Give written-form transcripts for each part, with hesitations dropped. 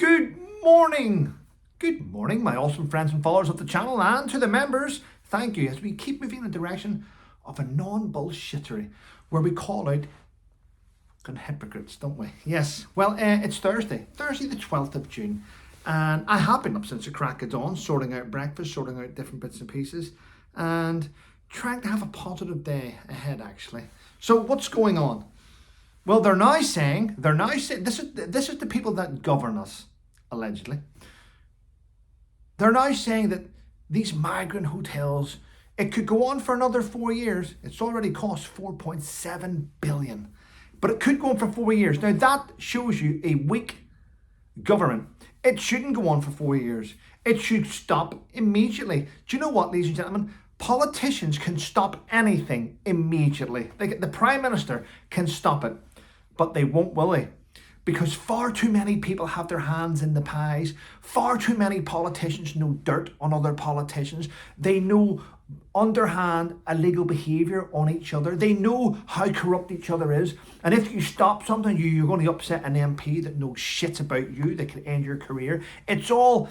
Good morning. Good morning, my awesome friends and followers of the channel, and to the members. Thank you as we keep moving in the direction of a non-bullshittery where we call out hypocrites, don't we? Yes. Well, it's Thursday the 12th of June, and I have been up since the crack of dawn, sorting out breakfast, sorting out different bits and pieces, and trying to have a positive day ahead, actually. So what's going on? Well, they're now saying this is the people that govern us, allegedly. They're now saying that these migrant hotels, it could go on for another 4 years. It's already cost 4.7 billion, but it could go on for 4 years. Now that shows you a weak government. It shouldn't go on for 4 years. It should stop immediately. Do you know what, ladies and gentlemen? Politicians can stop anything immediately. The Prime Minister can stop it, but they won't, will they? Because far too many people have their hands in the pies. Far too many politicians know dirt on other politicians. They know underhand illegal behaviour on each other. They know how corrupt each other is. And if you stop something, you're going to upset an MP that knows shit about you, that could end your career. It's all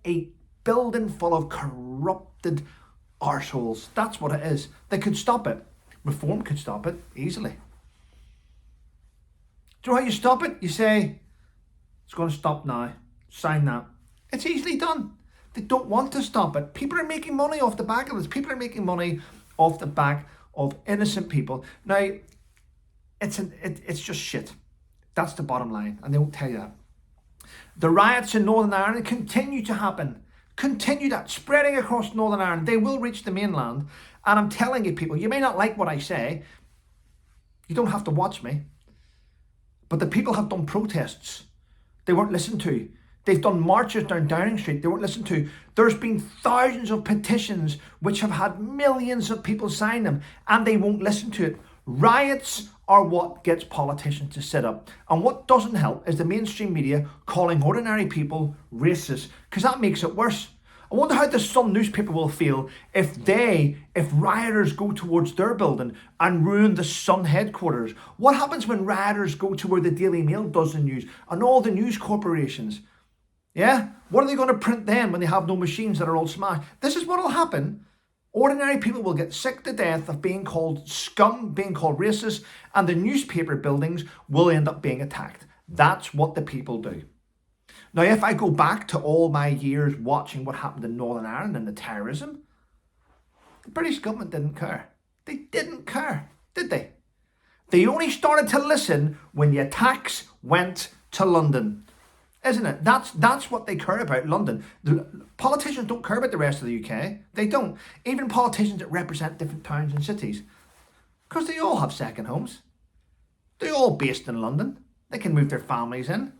a building full of corrupted arseholes. That's what it is. They could stop it. Reform could stop it easily. Do you know how you stop it? You say, it's going to stop now. Sign that. It's easily done. They don't want to stop it. People are making money off the back of this. People are making money off the back of innocent people. Now, it's just shit. That's the bottom line. And they won't tell you that. The riots in Northern Ireland continue to happen. Continue that. Spreading across Northern Ireland. They will reach the mainland. And I'm telling you, people, you may not like what I say. You don't have to watch me. But the people have done protests. They weren't listened to. They've done marches down Downing Street. They weren't listened to. There's been thousands of petitions which have had millions of people sign them, and they won't listen to it. Riots are what gets politicians to sit up. And what doesn't help is the mainstream media calling ordinary people racist, because that makes it worse. I wonder how the Sun newspaper will feel if rioters go towards their building and ruin the Sun headquarters. What happens when rioters go to where the Daily Mail does the news and all the news corporations? Yeah? What are they going to print then when they have no machines that are all smashed? This is what will happen. Ordinary people will get sick to death of being called scum, being called racist, and the newspaper buildings will end up being attacked. That's what the people do. Now, if I go back to all my years watching what happened in Northern Ireland and the terrorism, the British government didn't care. They didn't care, did they? They only started to listen when the attacks went to London, isn't it? That's what they care about, London. The politicians don't care about the rest of the UK. They don't. Even politicians that represent different towns and cities, because they all have second homes. They're all based in London. They can move their families in.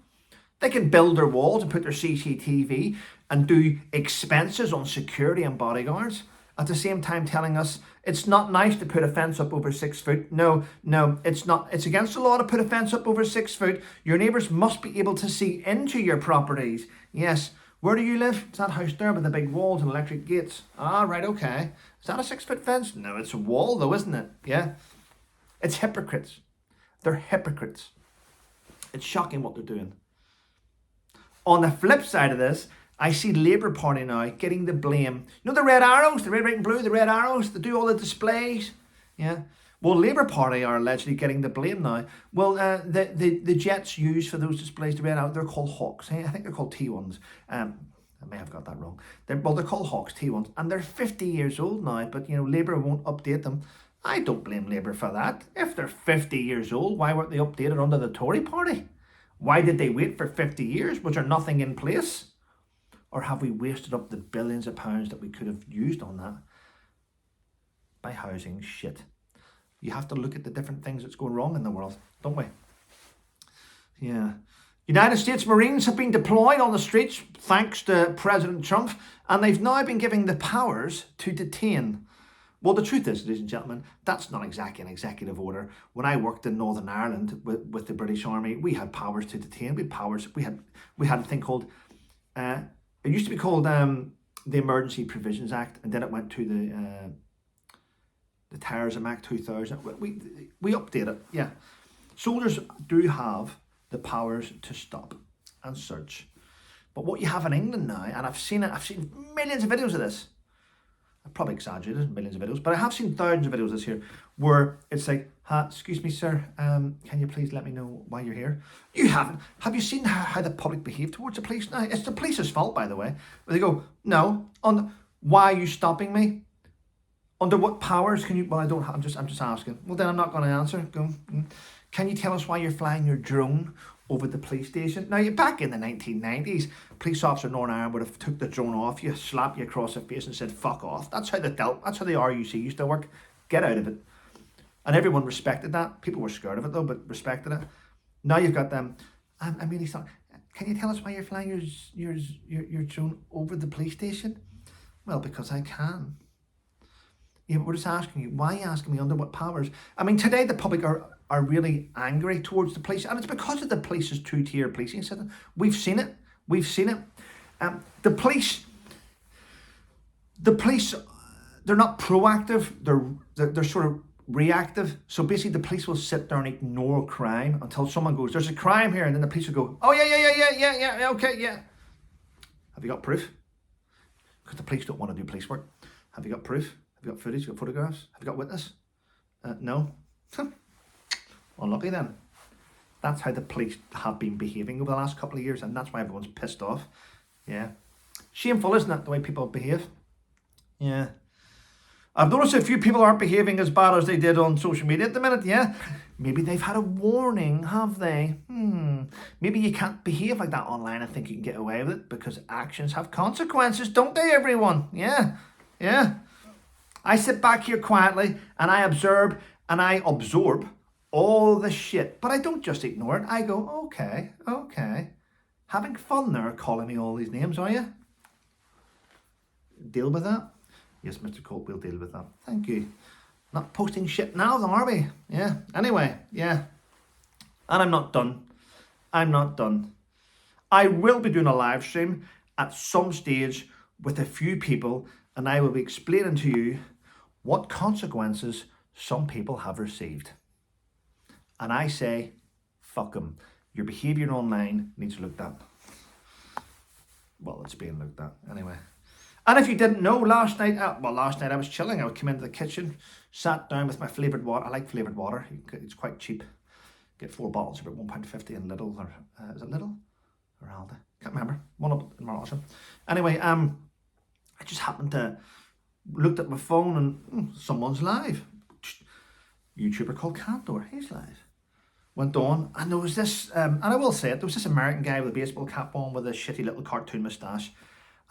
They can build their walls and put their CCTV and do expenses on security and bodyguards, at the same time telling us it's not nice to put a fence up over 6 foot. No, it's not. It's against the law to put a fence up over 6 foot. Your neighbours must be able to see into your properties. Yes. Where do you live? It's that house there with the big walls and electric gates. Ah, right, okay. Is that a 6 foot fence? No, it's a wall though, isn't it? Yeah. It's hypocrites. They're hypocrites. It's shocking what they're doing. On the flip side of this, I see Labour Party now getting the blame. You know the red arrows, the red, white and blue, the red arrows, they do all the displays. Yeah. Well, Labour Party are allegedly getting the blame now. Well, the jets used for those displays, the red arrows, they're called Hawks. I think they're called T1s. I may have got that wrong. They're called Hawks, T1s. And they're 50 years old now, but, Labour won't update them. I don't blame Labour for that. If they're 50 years old, why weren't they updated under the Tory Party? Why did they wait for 50 years? Was there nothing in place? Or have we wasted up the billions of pounds that we could have used on that by housing shit? You have to look at the different things that's going wrong in the world, don't we? Yeah. United States Marines have been deployed on the streets thanks to President Trump, and they've now been given the powers to detain. Well, the truth is, ladies and gentlemen, that's not exactly an executive order. When I worked in Northern Ireland with the British Army, we had powers to detain. We had powers. We had a thing called. It used to be called the Emergency Provisions Act, and then it went to the Terrorism Act 2000. We update it. Yeah, soldiers do have the powers to stop. and search. But what you have in England now, and I've seen millions of videos of this. I've probably exaggerated millions of videos, but I have seen thousands of videos this year where it's like, excuse me, sir, can you please let me know why you're here? You haven't. Have you seen how the public behave towards the police now? It's the police's fault, by the way. Where they go, no, why are you stopping me? Under what powers can you? Well, I don't. I'm just asking. Well, then I'm not going to answer. Go. Can you tell us why you're flying your drone over the police station? Now, back in the 1990s, police officer Northern Ireland would have took the drone off you, slapped you across the face, and said "fuck off." That's how That's how the RUC used to work. Get out of it. And everyone respected that. People were scared of it though, but respected it. Now you've got them. I'm really sorry. Can you tell us why you're flying your drone over the police station? Well, because I can. Yeah, but we're just asking you, why are you asking me under what powers? I mean, today the public are really angry towards the police, and it's because of the police's two-tier policing system. We've seen it. The police, they're not proactive. They're sort of reactive. So basically, the police will sit there and ignore crime until someone goes, "There's a crime here," and then the police will go, "Oh yeah, okay, yeah." Have you got proof? Because the police don't want to do police work. Have you got proof? Have you got footage? Got photographs? Have you got witness? No. Unlucky then. That's how the police have been behaving over the last couple of years, and that's why everyone's pissed off. Yeah. Shameful, isn't it, the way people behave? Yeah. I've noticed a few people aren't behaving as bad as they did on social media at the minute, yeah? Maybe they've had a warning, have they? Maybe you can't behave like that online and think you can get away with it, because actions have consequences, don't they, everyone? Yeah. I sit back here quietly and I observe and I absorb all the shit, but I don't just ignore it. I go, okay. Having fun there, calling me all these names, are you? Deal with that? Yes, Mr. Colt, we'll deal with that. Thank you. Not posting shit now, though, are we? Yeah. Anyway, yeah. And I'm not done. I will be doing a live stream at some stage with a few people, and I will be explaining to you what consequences some people have received. And I say, fuck them. Your behaviour online needs looked at. Well, it's being looked at anyway. And if you didn't know, last night I was chilling. I would come into the kitchen, sat down with my flavoured water. I like flavoured water. It's quite cheap. Get 4 bottles for about £1.50 in Lidl, or is it Lidl or Aldi? Can't remember. One up in Marlsham. Anyway, I just happened to looked at my phone and someone's live. YouTuber called Cantor, he's live. Went on, and there was this, and I will say it, there was this American guy with a baseball cap on with a shitty little cartoon moustache,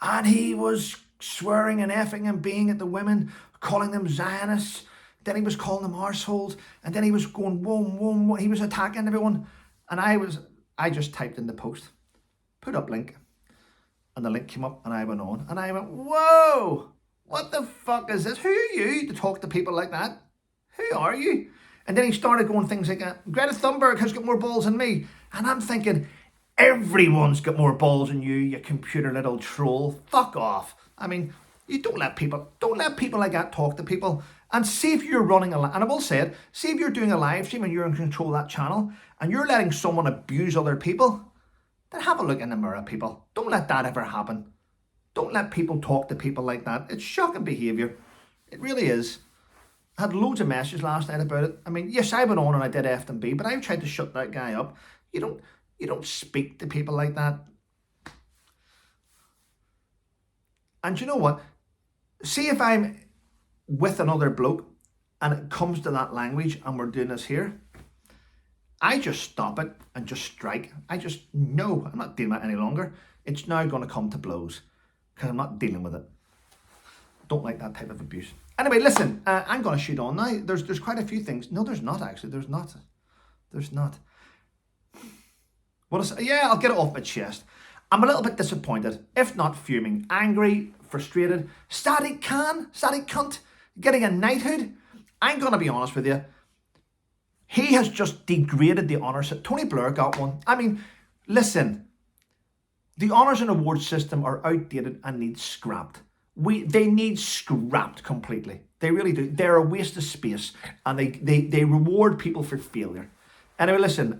and he was swearing and effing and being at the women, calling them Zionists. Then he was calling them arseholes, and then he was going whoa, he was attacking everyone. And I just typed in the post, put up link, and the link came up, and I went on, and I went, whoa, what the fuck is this? Who are you to talk to people like that? Who are you? And then he started going things like, Greta Thunberg has got more balls than me. And I'm thinking, everyone's got more balls than you computer little troll. Fuck off. I mean, you don't let people like that talk to people. And see if you're running and I will say it, see if you're doing a live stream and you're in control of that channel and you're letting someone abuse other people, then have a look in the mirror, people. Don't let that ever happen. Don't let people talk to people like that. It's shocking behaviour. It really is. I had loads of messages last night about it. I mean, yes, I went on and I did F and B, but I tried to shut that guy up. You don't speak to people like that. And you know what? See if I'm with another bloke and it comes to that language and we're doing this here, I just stop it and just strike. I just know I'm not dealing with it any longer. It's now going to come to blows because I'm not dealing with it. Don't like that type of abuse. Anyway, listen, I'm going to shoot on now. There's quite a few things. No, there's not actually. There's not. I'll get it off my chest. I'm a little bit disappointed, if not fuming, angry, frustrated. Sadiq cunt, getting a knighthood. I'm going to be honest with you. He has just degraded the honours. Tony Blair got one. I mean, listen, the honours and awards system are outdated and need scrapped. They need scrapped completely. They really do. They're a waste of space and they reward people for failure. Anyway, listen,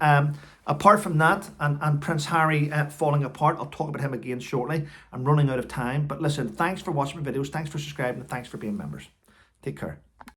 Apart from that, and Prince Harry falling apart, I'll talk about him again shortly. I'm running out of time. But listen, thanks for watching my videos. Thanks for subscribing. And thanks for being members. Take care.